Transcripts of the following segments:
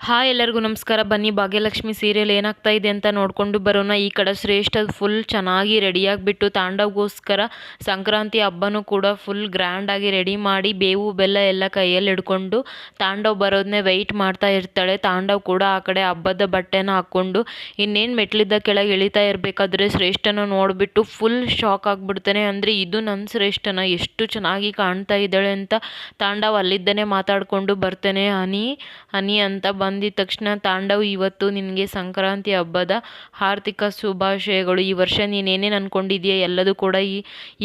Hi ಎಲ್ಲರಿಗೂ ನಮಸ್ಕಾರ. ಬನ್ನಿ ಭಾಗ್ಯಲಕ್ಷ್ಮಿ ಸೀರಿಯಲ್ ಏನಾಗ್ತಾ ಇದೆ ಅಂತ ನೋಡಿಕೊಂಡು ಬರೋಣ. ಈ ಕಡೆ ಶ್ರೇಷ್ಠ ಫುಲ್ ಚೆನ್ನಾಗಿ ರೆಡಿಯಾಗಿಬಿಟ್ಟು ತಾಂಡವ್ಗೋಸ್ಕರ ಸಂಕ್ರಾಂತಿ ಹಬ್ಬನೂ ಕೂಡ ಫುಲ್ ಗ್ರ್ಯಾಂಡಾಗಿ ರೆಡಿ ಮಾಡಿ ಬೇವು ಬೆಲ್ಲ ಎಲ್ಲ ಕೈಯಲ್ಲಿ ಹಿಡ್ಕೊಂಡು ತಾಂಡವ್ ಬರೋದನ್ನೇ ವೆಯ್ಟ್ ಮಾಡ್ತಾ ಇರ್ತಾಳೆ. ತಾಂಡವ್ ಕೂಡ ಆ ಕಡೆ ಹಬ್ಬದ ಬಟ್ಟೆನ ಹಾಕ್ಕೊಂಡು ಇನ್ನೇನು ಮೆಟ್ಲಿದ್ದ ಕೆಳಗೆ ಇಳಿತಾ ಇರಬೇಕಾದ್ರೆ ಶ್ರೇಷ್ಠನ ನೋಡಿಬಿಟ್ಟು ಫುಲ್ ಶಾಕ್ ಆಗಿಬಿಡ್ತಾನೆ. ಅಂದರೆ ಇದು ನನ್ನ ಶ್ರೇಷ್ಠನ, ಎಷ್ಟು ಚೆನ್ನಾಗಿ ಕಾಣ್ತಾ ಇದ್ದಾಳೆ ಅಂತ ತಾಂಡವ್ ಅಲ್ಲಿದ್ದನೇ ಮಾತಾಡಿಕೊಂಡು ಬರ್ತಾನೆ. ಹನಿ ಹನಿ ಅಂತ ಬಂದಿದ ತಕ್ಷಣ ತಾಂಡವ್, ಇವತ್ತು ನಿನಗೆ ಸಂಕ್ರಾಂತಿ ಹಬ್ಬದ ಆರ್ಥಿಕ ಶುಭಾಶಯಗಳು. ಈ ವರ್ಷ ನೀನೇನೇನು ಅಂದ್ಕೊಂಡಿದೀಯ ಎಲ್ಲದೂ ಕೂಡ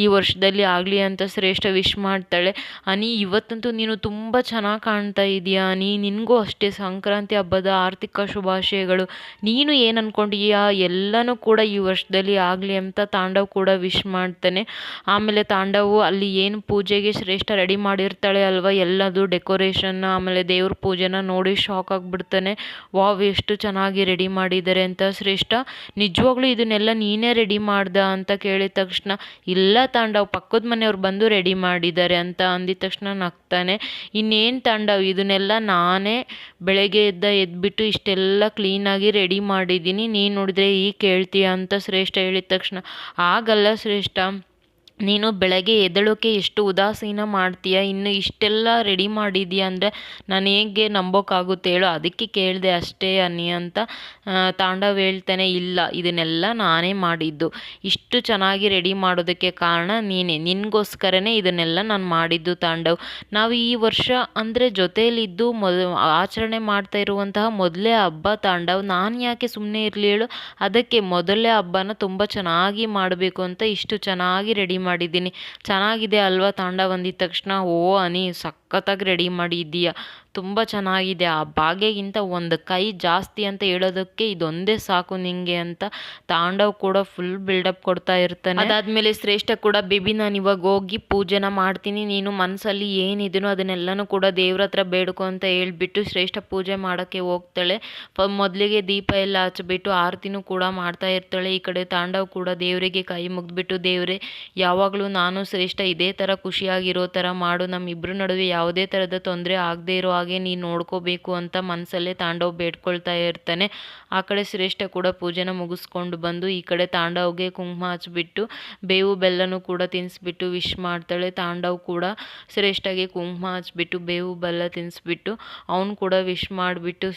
ಈ ವರ್ಷದಲ್ಲಿ ಆಗಲಿ ಅಂತ ಶ್ರೇಷ್ಠ ವಿಶ್ ಮಾಡ್ತಾಳೆ. ಅನಿ, ಇವತ್ತಂತೂ ನೀನು ತುಂಬ ಚೆನ್ನಾಗಿ ಕಾಣ್ತಾ ಇದೀಯಾ ಅನಿ, ನಿನಗೂ ಅಷ್ಟೇ ಸಂಕ್ರಾಂತಿ ಹಬ್ಬದ ಆರ್ಥಿಕ ಶುಭಾಶಯಗಳು. ನೀನು ಏನು ಅಂದ್ಕೊಂಡಿದೀಯಾ ಎಲ್ಲನೂ ಕೂಡ ಈ ವರ್ಷದಲ್ಲಿ ಆಗಲಿ ಅಂತ ತಾಂಡವ್ ಕೂಡ ವಿಶ್ ಮಾಡ್ತಾನೆ. ಆಮೇಲೆ ತಾಂಡವು ಅಲ್ಲಿ ಏನು ಪೂಜೆಗೆ ಶ್ರೇಷ್ಠ ರೆಡಿ ಮಾಡಿರ್ತಾಳೆ ಅಲ್ವಾ, ಎಲ್ಲದು ಡೆಕೋರೇಷನ್ ಆಮೇಲೆ ದೇವ್ರ ಪೂಜೆನ ನೋಡಿ ಶಾಕ್ ಆಗಿಬಿಡ್ತಾನೆ. ವಾವ್, ಎಷ್ಟು ಚೆನ್ನಾಗಿ ರೆಡಿ ಮಾಡಿದ್ದಾರೆ ಅಂತ. ಶ್ರೇಷ್ಠ, ನಿಜವಾಗ್ಲೂ ಇದನ್ನೆಲ್ಲ ನೀನೇ ರೆಡಿ ಮಾಡ್ದ ಅಂತ ಕೇಳಿದ ತಕ್ಷಣ, ಇಲ್ಲ ತಾಂಡವ್, ಪಕ್ಕದ ಮನೆಯವ್ರು ಬಂದು ರೆಡಿ ಮಾಡಿದ್ದಾರೆ ಅಂತ ಅಂದಿದ ತಕ್ಷಣ ನಗ್ತಾನೆ. ಇನ್ನೇನು ತಾಂಡವ್, ಇದನ್ನೆಲ್ಲ ನಾನೇ ಬೆಳಗ್ಗೆ ಎದ್ಬಿಟ್ಟು ಇಷ್ಟೆಲ್ಲ ಕ್ಲೀನಾಗಿ ರೆಡಿ ಮಾಡಿದ್ದೀನಿ, ನೀನು ನೋಡಿದ್ರೆ ಈಗ ಕೇಳ್ತೀಯ ಅಂತ ಶ್ರೇಷ್ಠ ಹೇಳಿದ ತಕ್ಷಣ, ಆಗಲ್ಲ ಶ್ರೇಷ್ಠ, ನೀನು ಬೆಳಗ್ಗೆ ಎದ್ದೇಳೋಕ್ಕೆ ಎಷ್ಟು ಉದಾಸೀನ ಮಾಡ್ತೀಯ, ಇನ್ನು ಇಷ್ಟೆಲ್ಲ ರೆಡಿ ಮಾಡಿದೀಯ ಅಂದರೆ ನಾನು ಹೇಗೆ ನಂಬೋಕ್ಕಾಗುತ್ತೆ ಹೇಳು, ಅದಕ್ಕೆ ಕೇಳಿದೆ ಅಷ್ಟೇ ಅನ್ನಿ ಅಂತ ತಾಂಡವ್ ಹೇಳ್ತಾನೆ. ಇಲ್ಲ, ಇದನ್ನೆಲ್ಲ ನಾನೇ ಮಾಡಿದ್ದು, ಇಷ್ಟು ಚೆನ್ನಾಗಿ ರೆಡಿ ಮಾಡೋದಕ್ಕೆ ಕಾರಣ ನೀನೇ, ನಿನಗೋಸ್ಕರನೇ ಇದನ್ನೆಲ್ಲ ನಾನು ಮಾಡಿದ್ದು ತಾಂಡವ್. ನಾವು ಈ ವರ್ಷ ಅಂದರೆ ಜೊತೆಯಲ್ಲಿದ್ದು ಆಚರಣೆ ಮಾಡ್ತಾ ಇರುವಂತಹ ಮೊದಲೇ ಹಬ್ಬ ತಾಂಡವ್, ನಾನು ಯಾಕೆ ಸುಮ್ಮನೆ ಇರಲಿ ಹೇಳು, ಅದಕ್ಕೆ ಮೊದಲೇ ಹಬ್ಬನ ತುಂಬ ಚೆನ್ನಾಗಿ ಮಾಡಬೇಕು ಅಂತ ಇಷ್ಟು ಚೆನ್ನಾಗಿ ರೆಡಿ ಮಾಡಿದ್ದೀನಿ. ಚೆನ್ನಾಗಿದೆ ಅಲ್ವಾ ತಾಂಡವ್ ಅಂದಿದ ತಕ್ಷಣ, ಓ ಅನಿ, ಸಖತ್ತಾಗಿ ರೆಡಿ ಮಾಡಿದ್ದೀಯಾ, ತುಂಬ ಚೆನ್ನಾಗಿದೆ, ಆ ಭಾಗ್ಯಗಿಂತ ಒಂದು ಕೈ ಜಾಸ್ತಿ ಅಂತ ಹೇಳೋದಕ್ಕೆ ಇದೊಂದೇ ಸಾಕು ನಿಂಗೆ ಅಂತ ತಾಂಡವ್ ಕೂಡ ಫುಲ್ ಬಿಲ್ಡಪ್ ಕೊಡ್ತಾ ಇರ್ತಾನೆ. ಅದಾದಮೇಲೆ ಶ್ರೇಷ್ಠ ಕೂಡ, ಬೇಬಿ ನಾನು ಇವಾಗ ಹೋಗಿ ಪೂಜೆನ ಮಾಡ್ತೀನಿ, ನೀನು ಮನಸ್ಸಲ್ಲಿ ಏನಿದೆಯೋ ಅದನ್ನೆಲ್ಲನೂ ಕೂಡ ದೇವ್ರ ಹತ್ರ ಬೇಡ್ಕೊ ಅಂತ ಹೇಳ್ಬಿಟ್ಟು ಶ್ರೇಷ್ಠ ಪೂಜೆ ಮಾಡೋಕ್ಕೆ ಹೋಗ್ತಾಳೆ. ಮೊದಲಿಗೆ ದೀಪ ಎಲ್ಲ ಹಚ್ಬಿಟ್ಟು ಆರತಿನೂ ಕೂಡ ಮಾಡ್ತಾ ಇರ್ತಾಳೆ. ಈ ಕಡೆ ತಾಂಡವ್ ಕೂಡ ದೇವರಿಗೆ ಕೈ ಮುಗಿದ್ಬಿಟ್ಟು, ದೇವರೇ ಯಾವಾಗಲೂ ನಾನು ಶ್ರೇಷ್ಠ ಇದೇ ಥರ ಖುಷಿಯಾಗಿರೋ ಥರ ಮಾಡು, ನಮ್ಮಿಬ್ಬರ ನಡುವೆ ಯಾವುದೇ ಥರದ ತೊಂದರೆ ಆಗದೆ ಇರೋ ಹಾಗೆ ನೀನು ನೋಡ್ಕೋಬೇಕು ಅಂತ ಮನಸ್ಸಲ್ಲೇ ತಾಂಡವ್ ಬೇಡ್ಕೊಳ್ತಾ ಇರ್ತಾನೆ. ಆ ಕಡೆ ಶ್ರೇಷ್ಠ ಕೂಡ ಪೂಜೆನ ಮುಗಿಸ್ಕೊಂಡು ಬಂದು ಈ ಕಡೆ ತಾಂಡವ್ಗೆ ಕುಂಕುಮ ಹಚ್ಬಿಟ್ಟು ಬೇವು ಬೆಲ್ಲನೂ ಕೂಡ ತಿನ್ನಿಸ್ಬಿಟ್ಟು ವಿಶ್ ಮಾಡ್ತಾಳೆ. ತಾಂಡವ್ ಕೂಡ ಶ್ರೇಷ್ಠಗೆ ಕುಂಕುಮ ಹಚ್ಬಿಟ್ಟು ಬೇವು ಬೆಲ್ಲ ತಿನ್ನಿಸ್ಬಿಟ್ಟು ಅವನು ಕೂಡ ವಿಶ್ ಮಾಡಿಬಿಟ್ಟು,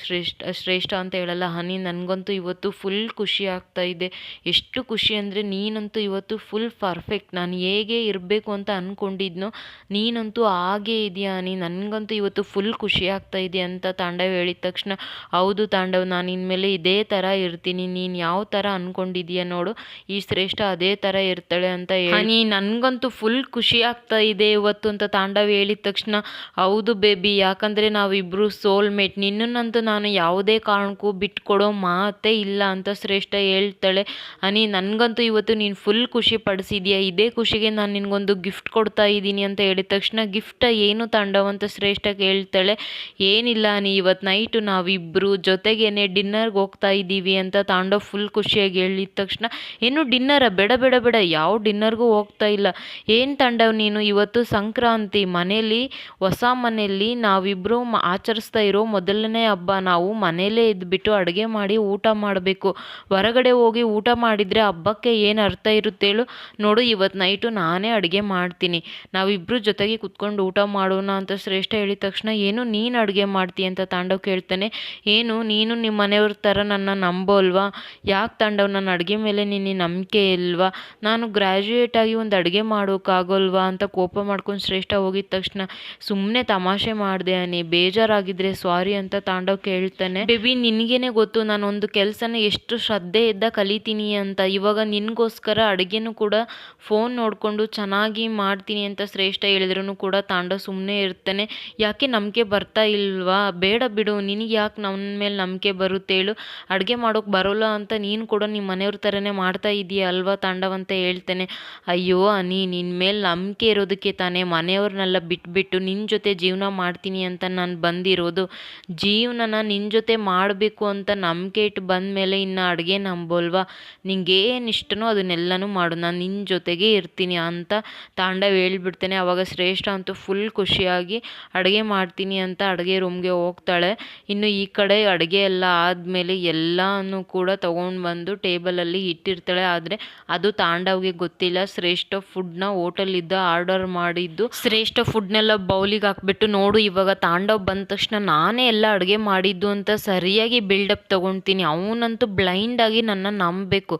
ಶ್ರೇಷ್ಠ ಅಂತ ಹೇಳಲ್ಲ ಹನಿ, ನನಗಂತೂ ಇವತ್ತು ಫುಲ್ ಖುಷಿ ಆಗ್ತಾ ಇದೆ, ಎಷ್ಟು ಖುಷಿ ಅಂದರೆ ನೀನಂತೂ ಇವತ್ತು ಫುಲ್ ಪರ್ಫೆಕ್ಟ್, ನಾನು ಹೇಗೆ ಇರಬೇಕು ಅಂತ ಅಂದ್ಕೊಂಡಿದ್ನೋ ನೀನಂತೂ ಹಾಗೇ ಇದೆಯಾ ಹನಿ, ನನಗಂತೂ ಇವತ್ತು ಫುಲ್ ಖುಷಿ ಆಗ್ತಾ ಇದೆ ಅಂತ ತಾಂಡವ್ ಹೇಳಿದ ತಕ್ಷಣ, ಹೌದು ತಾಂಡವ್, ನಾನು ಇನ್ಮೇಲೆ ಇದೇ ಥರ ಇರ್ತೀನಿ, ನೀನು ಯಾವ ಥರ ಅಂದ್ಕೊಂಡಿದೀಯ ನೋಡು ಈ ಶ್ರೇಷ್ಠ ಅದೇ ಥರ ಇರ್ತಾಳೆ ಅಂತ ಹೇಳಿ, ನನಗಂತೂ ಫುಲ್ ಖುಷಿ ಆಗ್ತಾ ಇದೆ ಇವತ್ತು ಅಂತ ತಾಂಡವ್ ಹೇಳಿದ ತಕ್ಷಣ, ಹೌದು ಬೇಬಿ, ಯಾಕಂದರೆ ನಾವಿಬ್ಬರು ಸೋಲ್ಮೇಟ್, ನಿನ್ನನ್ನಂತೂ ನಾನು ಯಾವುದೇ ಕಾರಣಕ್ಕೂ ಬಿಟ್ಕೊಡೋ ಮಾತೇ ಇಲ್ಲ ಅಂತ ಶ್ರೇಷ್ಠ ಹೇಳ್ತಾಳೆ. ಹನಿ, ನನಗಂತೂ ಇವತ್ತು ನೀನು ಫುಲ್ ಖುಷಿ ಪಡಿಸಿದ್ಯಾ, ಇದೇ ಖುಷಿಗೆ ನಾನು ನಿನಗೊಂದು ಗಿಫ್ಟ್ ಕೊಡ್ತಾ ಇದ್ದೀನಿ ಅಂತ ಹೇಳಿದ ತಕ್ಷಣ, ಗಿಫ್ಟ ಏನು ತಾಂಡವ್ ಅಂತ ಶ್ರೇಷ್ಠ ಹೇಳ್ತಾಳೆ. ಏನಿಲ್ಲ ಹನಿ, ಇವತ್ತು ನೈಟು ನಾವಿಬ್ಬರು ಜೊತೆಗೇನೆ ಡಿನ್ನರ್ಗೆ ಹೋಗ್ತಾ ಇದ್ದೀವಿ ಅಂತ ತಾಂಡವ್ ಫುಲ್ ಖುಷಿಯಾಗಿ ಹೇಳಿದ ತಕ್ಷಣ, ಏನು ಡಿನ್ನರ, ಬೇಡ ಬೇಡ ಬೇಡ, ಯಾವ ಡಿನ್ನರ್ಗೂ ಹೋಗ್ತಾ ಇಲ್ಲ, ಏನು ತಾಂಡವ್ ನೀನು, ಇವತ್ತು ಸಂಕ್ರಾಂತಿ, ಮನೇಲಿ ಹೊಸ ಮನೆಯಲ್ಲಿ ನಾವಿಬ್ಬರು ಆಚರಿಸ್ತಾ ಇರೋ ಮೊದಲನೇ ಹಬ್ಬ, ನಾವು ಮನೇಲೇ ಇದ್ಬಿಟ್ಟು ಅಡುಗೆ ಮಾಡಿ ಊಟ ಮಾಡಬೇಕು, ಹೊರಗಡೆ ಹೋಗಿ ಊಟ ಮಾಡಿದರೆ ಹಬ್ಬಕ್ಕೆ ಏನು ಅರ್ಥ ಇರುತ್ತೆ ಹೇಳು, ನೋಡು ಇವತ್ತು ನೈಟು ನಾನೇ ಅಡುಗೆ ಮಾಡ್ತೀನಿ, ನಾವಿಬ್ಬರು ಜೊತೆಗೆ ಕುತ್ಕೊಂಡು ಊಟ ಮಾಡೋಣ ಅಂತ ಶ್ರೇಷ್ಠ ಹೇಳಿದ ತಕ್ಷಣ, ಏನು ನೀನು ಅಡುಗೆ ಮಾಡ್ತೀಯ ಅಂತ ತಾಂಡವ್ ಕೇಳ್ತಾನೆ. ಏನು ನೀನು ನಿಮ್ಮ ಮನೆಯವ್ರ ಥರ ನನ್ನ ನಂಬೋಲ್ವಾ, ಯಾಕೆ ತಾಂಡವ್, ನನ್ನ ಅಡುಗೆ ಮೇಲೆ ನಿನ್ನ ನಂಬಿಕೆ ಇಲ್ವಾ, ನಾನು ಗ್ರ್ಯಾಜುಯೇಟ್ ಆಗಿ ಒಂದು ಅಡುಗೆ ಮಾಡೋಕ್ಕಾಗೋಲ್ವಾ ಅಂತ ಕೋಪ ಮಾಡ್ಕೊಂಡು ಶ್ರೇಷ್ಠ ಹೋಗಿದ ತಕ್ಷಣ, ಸುಮ್ಮನೆ ತಮಾಷೆ ಮಾಡಿದೆ ಅನಿ, ಬೇಜಾರಾಗಿದ್ರೆ ಸಾರಿ ಅಂತ ತಾಂಡವ್ ಕೇಳ್ತಾನೆ. ಬೇಬಿ, ನಿನಗೇನೆ ಗೊತ್ತು ನಾನು ಒಂದು ಕೆಲಸನ ಎಷ್ಟು ಶ್ರದ್ಧೆಯಿಂದ ಕಲಿತೀನಿ ಅಂತ, ಇವಾಗ ನಿನಗೋಸ್ಕರ ಅಡುಗೆನೂ ಕೂಡ ಫೋನ್ ನೋಡಿಕೊಂಡು ಚೆನ್ನಾಗಿ ಮಾಡ್ತೀನಿ ಅಂತ ಶ್ರೇಷ್ಠ ಹೇಳಿದ್ರೂ ಕೂಡ ತಾಂಡವ್ ಸುಮ್ಮನೆ ಇರ್ತಾನೆ. ಯಾಕೆ ನಂಬಿಕೆ ಬರ್ತಾ ಇಲ್ವಾ, ಬೇಡ ಬಿಡು, ನಿನಗೆ ಯಾಕೆ ನನ್ನ ಮೇಲೆ ನಂಬಿಕೆ ಬರುತ್ತೆ ಹೇಳು, ಅಡುಗೆ ಮಾಡೋಕ್ಕೆ ಬರೋಲ್ಲ ಅಂತ ನೀನು ಕೂಡ ನಿಮ್ಮ ಮನೆಯವ್ರ ಥರನೇ ಮಾಡ್ತಾ ಇದೀಯ ಅಲ್ವಾ ತಾಂಡವ್ ಅಂತ ಹೇಳ್ತಾನೆ. ಅಯ್ಯೋ ಅನಿ, ನಿನ್ನ ಮೇಲೆ ನಂಬಿಕೆ ಇರೋದಕ್ಕೆ ತಾನೇ ಮನೆಯವ್ರನ್ನೆಲ್ಲ ಬಿಟ್ಬಿಟ್ಟು ನಿನ್ನ ಜೊತೆ ಜೀವನ ಮಾಡ್ತೀನಿ ಅಂತ ನಾನು ಬಂದಿರೋದು, ಜೀವನನ ನಿನ್ನ ಜೊತೆ ಮಾಡಬೇಕು ಅಂತ ನಂಬಿಕೆ ಇಟ್ಟು ಬಂದ ಮೇಲೆ ಇನ್ನು ಅಡುಗೆ ನಂಬೋಲ್ವಾ, ನಿಂಗೇನು ಇಷ್ಟನೋ ಅದನ್ನೆಲ್ಲನೂ ಮಾಡು, ನಾನು ನಿನ್ನ ಜೊತೆಗೆ ಇರ್ತೀನಿ ಅಂತ ತಾಂಡವ್ ಹೇಳ್ಬಿಡ್ತೇನೆ. ಆವಾಗ ಶ್ರೇಷ್ಠ ಅಂತೂ ಫುಲ್ ಖುಷಿಯಾಗಿ ಅಡುಗೆ ಮಾಡ್ತೀನಿ ಅಂತ ಅಂತ ಅಡುಗೆ ರೂಮ್ಗೆ ಹೋಗ್ತಾಳೆ. ಇನ್ನು ಈ ಕಡೆ ಅಡುಗೆ ಎಲ್ಲ ಆದಮೇಲೆ ಎಲ್ಲನೂ ಕೂಡ ತೊಗೊಂಡು ಬಂದು ಟೇಬಲಲ್ಲಿ ಇಟ್ಟಿರ್ತಾಳೆ. ಆದರೆ ಅದು ತಾಂಡವ್ಗೆ ಗೊತ್ತಿಲ್ಲ. ಶ್ರೇಷ್ಠ ಫುಡ್ನ ಹೋಟೆಲಿಂದ ಆರ್ಡರ್ ಮಾಡಿದ್ದು ಶ್ರೇಷ್ಠ ಫುಡ್ನೆಲ್ಲ ಬೌಲಿಗೆ ಹಾಕ್ಬಿಟ್ಟು, ನೋಡು ಇವಾಗ ತಾಂಡವ್ ಬಂದ ತಕ್ಷಣ ನಾನೇ ಎಲ್ಲ ಅಡುಗೆ ಮಾಡಿದ್ದು ಅಂತ ಸರಿಯಾಗಿ ಬಿಲ್ಡಪ್ ತೊಗೊಳ್ತೀನಿ. ಅವನಂತೂ ಬ್ಲೈಂಡಾಗಿ ನನ್ನ ನಂಬಬೇಕು.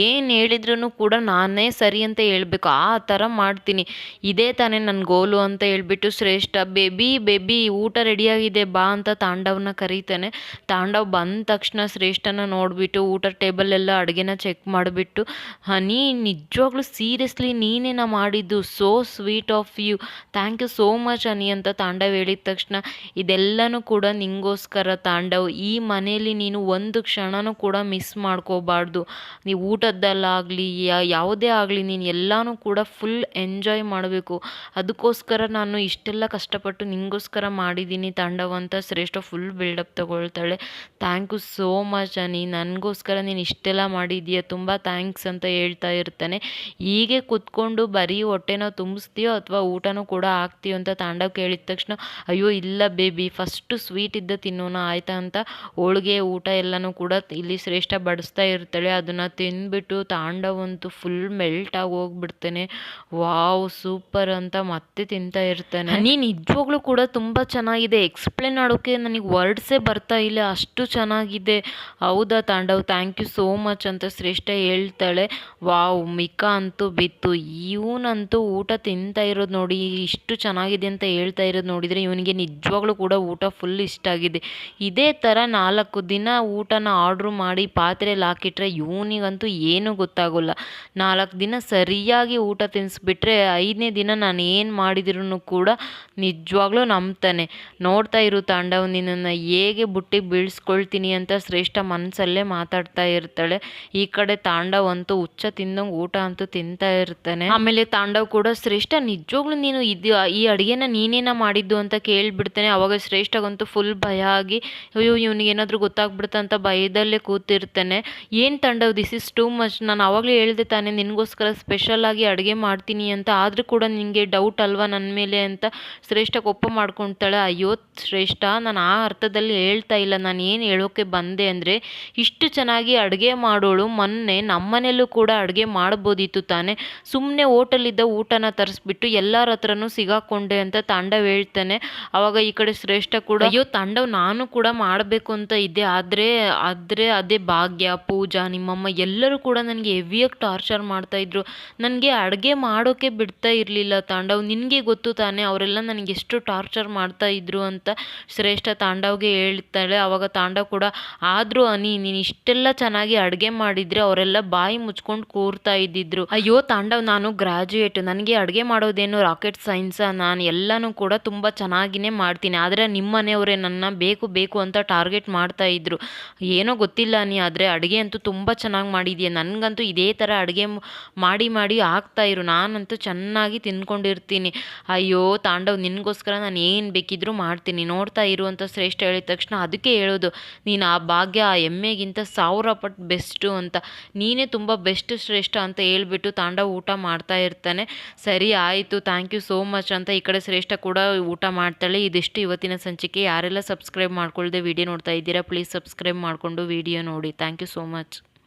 ಏನು ಹೇಳಿದ್ರೂ ಕೂಡ ನಾನೇ ಸರಿ ಅಂತ ಹೇಳ್ಬೇಕು, ಆ ಥರ ಮಾಡ್ತೀನಿ. ಇದೇ ತಾನೇ ನನ್ನ ಗೋಲು ಅಂತ ಹೇಳ್ಬಿಟ್ಟು ಶ್ರೇಷ್ಠ ಬೇಬಿ ಬೇಬಿ ಊಟ ರೆಡಿಯಾಗಿದೆ ಬಾ ಅಂತ ತಾಂಡವ್ನ ಕರೀತಾನೆ. ತಾಂಡವ್ ಬಂದ ತಕ್ಷಣ ಶ್ರೇಷ್ಠನ ನೋಡಿಬಿಟ್ಟು ಊಟ ಟೇಬಲೆಲ್ಲ ಅಡುಗೆನ ಚೆಕ್ ಮಾಡಿಬಿಟ್ಟು, ಹನಿ ನಿಜವಾಗ್ಲೂ ಸೀರಿಯಸ್ಲಿ ನೀನೇನ ಮಾಡಿದ್ದು, so sweet of you, thank you so much honey ಅಂತ ತಾಂಡವ್ ಹೇಳಿದ ತಕ್ಷಣ, ಇದೆಲ್ಲನೂ ಕೂಡ ನಿಂಗೋಸ್ಕರ ತಾಂಡವ್. ಈ ಮನೆಯಲ್ಲಿ ನೀನು ಒಂದು ಕ್ಷಣನೂ ಕೂಡ ಮಿಸ್ ಮಾಡ್ಕೋಬಾರ್ದು. ನೀವು ಊಟದ್ದಲ್ಲಾಗಲಿ ಯಾವುದೇ ಆಗಲಿ ನೀನು ಎಲ್ಲನೂ ಕೂಡ ಫುಲ್ ಎಂಜಾಯ್ ಮಾಡಬೇಕು. ಅದಕ್ಕೋಸ್ಕರ ನಾನು ಇಷ್ಟೆಲ್ಲ ಕಷ್ಟಪಟ್ಟು ನಿಂಗೋಸ್ಕರ ಮಾಡಿದ್ದೀನಿ ತಾಂಡವ್ ಅಂತ ಶ್ರೇಷ್ಠ ಫುಲ್ ಬಿಲ್ಡಪ್ ತಗೊಳ್ತಾಳೆ. Thank you so much honey, ನನಗೋಸ್ಕರ ನೀನು ಇಷ್ಟೆಲ್ಲ ಮಾಡಿದ್ದೀಯ, ತುಂಬ ಥ್ಯಾಂಕ್ಸ್ ಅಂತ ಹೇಳ್ತಾ ಇರ್ತಾನೆ. ಹೀಗೆ ಕೂತ್ಕೊಂಡು ಬರೀ ಹೊಟ್ಟೆನ ತುಂಬಿಸ್ತೀಯೋ ಅಥವಾ ಊಟನೂ ಕೂಡ ಹಾಕ್ತೀಯೋ ಅಂತ ತಾಂಡವ್ ಕೇಳಿದ ತಕ್ಷಣ, ಅಯ್ಯೋ ಇಲ್ಲ ಬೇಬಿ, ಫಸ್ಟು ಸ್ವೀಟ್ ಇದ್ದ ತಿನ್ನೋಣ ಆಯಿತಾ ಅಂತ ಹೋಳಿಗೆ ಊಟ ಎಲ್ಲನೂ ಕೂಡ ಇಲ್ಲಿ ಶ್ರೇಷ್ಠ ಬಡಿಸ್ತಾ ಇರ್ತಾಳೆ. ಅದನ್ನು ತಿಂದ್ಬಿಟ್ಟು ತಾಂಡವ್ ಅಂತೂ ಫುಲ್ ಮೆಲ್ಟ್ ಆಗಿ ಹೋಗ್ಬಿಡ್ತಾನೆ. ವಾವ್ ಸೂಪರ್ ಅಂತ ಮತ್ತೆ ತಿಂತಾ ಇರ್ತಾನೆ. ಹನಿ ನಿಜವಾಗ್ಲೂ ಕೂಡ ತುಂಬ ಚೆನ್ನಾಗಿದೆ, ಎಕ್ಸ್ಪ್ಲೇನ್ ಮಾಡೋಕ್ಕೆ ನನಗೆ ವರ್ಡ್ಸೇ ಬರ್ತಾ ಇಲ್ಲ, ಅಷ್ಟು ಚೆನ್ನಾಗಿದೆ. ಹೌದಾ Tandav, thank you so much ಅಂತ ಶ್ರೇಷ್ಠ ಹೇಳ್ತಾಳೆ. ವಾವ್ ಮಿಕಾ ಅಂತೂ ಬಿತ್ತು. ಇವನಂತೂ ಊಟ ತಿಂತಾ ಇರೋದು ನೋಡಿ, ಇಷ್ಟು ಚೆನ್ನಾಗಿದೆ ಅಂತ ಹೇಳ್ತಾ ಇರೋದು ನೋಡಿದರೆ ಇವನಿಗೆ ನಿಜವಾಗ್ಲೂ ಕೂಡ ಊಟ ಫುಲ್ ಇಷ್ಟ ಆಗಿದೆ. ಇದೇ ಥರ 4 ದಿನ ಊಟನ ಆರ್ಡ್ರು ಮಾಡಿ ಪಾತ್ರೆಯಲ್ಲಿ ಹಾಕಿಟ್ರೆ ಇವನಿಗಂತೂ ಏನೂ ಗೊತ್ತಾಗೋಲ್ಲ. 4 ದಿನ ಸರಿಯಾಗಿ ಊಟ ತಿನ್ನಿಸ್ಬಿಟ್ರೆ 5ನೇ ದಿನ ನಾನು ಏನು ಮಾಡಿದ್ರೂ ಕೂಡ ನಿಜವಾಗ್ಲೂ ನಂಬ್ತಾನೆ. ನೋಡ್ತಾ ಇರು ತಾಂಡವ್, ನಿನ್ನನ್ನು ಹೇಗೆ ಬುಟ್ಟಿಗೆ ಬೀಳ್ಸ್ಕೊಳ್ತೀನಿ ಅಂತ ಶ್ರೇಷ್ಠ ಮನಸ್ಸಲ್ಲೇ ಮಾತಾಡ್ತಾ ಇರ್ತಾಳೆ. ಈ ಕಡೆ ತಾಂಡವ್ ಅಂತೂ ಹುಚ್ಚ ತಿಂದಂಗೆ ಊಟ ಅಂತೂ ತಿಂತಾ ಇರ್ತಾನೆ. ಆಮೇಲೆ ತಾಂಡವ್ ಕೂಡ ಶ್ರೇಷ್ಠ ನಿಜವಾಗ್ಲೂ ನೀನು ಈ ಅಡುಗೆನ ನೀನೇನ ಮಾಡಿದ್ದು ಅಂತ ಕೇಳಿಬಿಡ್ತಾನೆ. ಅವಾಗ ಶ್ರೇಷ್ಠಗಂತೂ ಫುಲ್ ಭಯ ಆಗಿ, ಅಯ್ಯೋ ಇವನಿಗೇನಾದರೂ ಗೊತ್ತಾಗ್ಬಿಡುತ್ತೆ ಅಂತ ಭಯದಲ್ಲೇ ಕೂತಿರ್ತಾನೆ. ಏನು Tandav, this is too much, ನಾನು ಆವಾಗಲೇ ಹೇಳಿದೆ ತಾನೇ ನಿನಗೋಸ್ಕರ ಸ್ಪೆಷಲಾಗಿ ಅಡುಗೆ ಮಾಡ್ತೀನಿ ಅಂತ, ಆದರೂ ಕೂಡ ನಿನಗೆ ಡೌಟ್ ಅಲ್ವಾ ನನ್ನ ಮೇಲೆ ಅಂತ ಶ್ರೇಷ್ಠ ಕೋಪ ಮಾಡ್ಕೊಳ್ತಾಳೆ. ಅಯ್ಯೋ ಶ್ರೇಷ್ಠ, ನಾನು ಆ ಅರ್ಥದಲ್ಲಿ ಹೇಳ್ತಾ ಇಲ್ಲ, ನಾನು ಏನು ಹೇಳೋಕ್ಕೆ ಬಂದೆ ಅಂದರೆ, ಇಷ್ಟು ಚೆನ್ನಾಗಿ ಅಡುಗೆ ಮಾಡೋಳು ಮೊನ್ನೆ ನಮ್ಮನೆಯಲ್ಲೂ ಕೂಡ ಅಡುಗೆ ಮಾಡ್ಬೋದಿತ್ತು ತಾನೆ, ಸುಮ್ಮನೆ ಹೋಟೆಲಿದ್ದ ಊಟನ ತರಿಸ್ಬಿಟ್ಟು ಎಲ್ಲರ ಹತ್ರನೂ ಸಿಗಾಕೊಂಡೆ ಅಂತ ತಾಂಡವ್ ಹೇಳ್ತಾನೆ. ಆವಾಗ ಈ ಕಡೆ ಶ್ರೇಷ್ಠ ಕೂಡ, ಅಯ್ಯೋ ತಾಂಡವ್ ನಾನು ಕೂಡ ಮಾಡಬೇಕು ಅಂತ ಇದ್ದೆ, ಆದರೆ ಅದೇ ಭಾಗ್ಯ, ಪೂಜಾ, ನಿಮ್ಮಮ್ಮ ಎಲ್ಲರೂ ಕೂಡ ನನಗೆ ಹೆವಿಯಾಗಿ ಟಾರ್ಚರ್ ಮಾಡ್ತಾಯಿದ್ರು, ನನಗೆ ಅಡುಗೆ ಮಾಡೋಕ್ಕೆ ಬಿಡ್ತಾ ಇರಲಿಲ್ಲ ತಾಂಡವ್, ನಿನಗೆ ಗೊತ್ತು ತಾನೇ ಅವರೆಲ್ಲ ನನಗೆ ಎಷ್ಟು ಟಾರ್ಚರ್ ಮಾಡ್ತಾಯಿದ್ರು ಅಂತ ಶ್ರೇಷ್ಠ ತಾಂಡವ್ಗೆ ಹೇಳ್ತಾಳೆ. ಆವಾಗ ತಾಂಡವ್ ಕೂಡ, ಆದರೂ ಹನಿ ನೀನು ಇಷ್ಟೆಲ್ಲ ಚೆನ್ನಾಗಿ ಅಡುಗೆ ಮಾಡಿದರೆ ಅವರೆಲ್ಲ ಬಾಯಿ ಮುಚ್ಕೊಂಡು ಕೂರ್ತಾ ಇದ್ದಿದ್ರು. ಅಯ್ಯೋ ತಾಂಡವ್, ನಾನು ಗ್ರ್ಯಾಜುಯೇಟ್, ನನಗೆ ಅಡುಗೆ ಮಾಡೋದೇನು ರಾಕೆಟ್ ಸೈನ್ಸ, ನಾನು ಎಲ್ಲನೂ ಕೂಡ ತುಂಬ ಚೆನ್ನಾಗಿಯೇ ಮಾಡ್ತೀನಿ, ಆದರೆ ನಿಮ್ಮ ಮನೆಯವರೇ ನನ್ನ ಬೇಕು ಅಂತ ಟಾರ್ಗೆಟ್ ಮಾಡ್ತಾ ಇದ್ರು. ಏನೋ ಗೊತ್ತಿಲ್ಲ ನೀ, ಆದರೆ ಅಡುಗೆ ಅಂತೂ ತುಂಬ ಚೆನ್ನಾಗಿ ಮಾಡಿದೆಯಾ, ನನಗಂತೂ ಇದೇ ಥರ ಅಡುಗೆ ಮಾಡಿ ಹಾಕ್ತಾ ಇರು, ನಾನಂತೂ ಚೆನ್ನಾಗಿ ತಿನ್ಕೊಂಡಿರ್ತೀನಿ. ಅಯ್ಯೋ ತಾಂಡವ್, ನಿನಗೋಸ್ಕರ ನಾನು ಏನು ಬೇಕಿದ್ರೂ ಮಾಡ್ತೀನಿ, ನೋಡ್ತಾ ಇರು ಅಂತ ಶ್ರೇಷ್ಠ ಹೇಳಿದ ತಕ್ಷಣ, ಅದಕ್ಕೆ ಹೇಳೋದು ನೀನು ಆ ಭಾಗ್ಯ ಆ ಎಮ್ಮೆಗಿಂತ 1000 ಪಟ್ಟು ಬೆಸ್ಟು ಅಂತ, ನೀನೇ ತುಂಬ ಬೆಸ್ಟ್ ಶ್ರೇಷ್ಠ ಅಂತ ಹೇಳ್ಬಿಟ್ಟು ತಾಂಡವ್ ಊಟ ಮಾಡ್ತಾ ಇರ್ತಾನೆ. ಸರಿ ಆಯಿತು, ಥ್ಯಾಂಕ್ ಯು ಸೋ ಮಚ್ ಅಂತ ಈ ಕಡೆ ಶ್ರೇಷ್ಠ ಕೂಡ ಊಟ ಮಾಡ್ತಾಳೆ. ಇದಿಷ್ಟು ಇವತ್ತಿನ ಸಂಚಿಕೆ. ಯಾರೆಲ್ಲ ಸಬ್ಸ್ಕ್ರೈಬ್ ಮಾಡ್ಕೊಳ್ದೆ ವಿಡಿಯೋ ನೋಡ್ತಾ ಇದ್ದೀರಾ ಪ್ಲೀಸ್ ಸಬ್ಸ್ಕ್ರೈಬ್ ಮಾಡಿಕೊಂಡು ವಿಡಿಯೋ ನೋಡಿ. Thank you so much.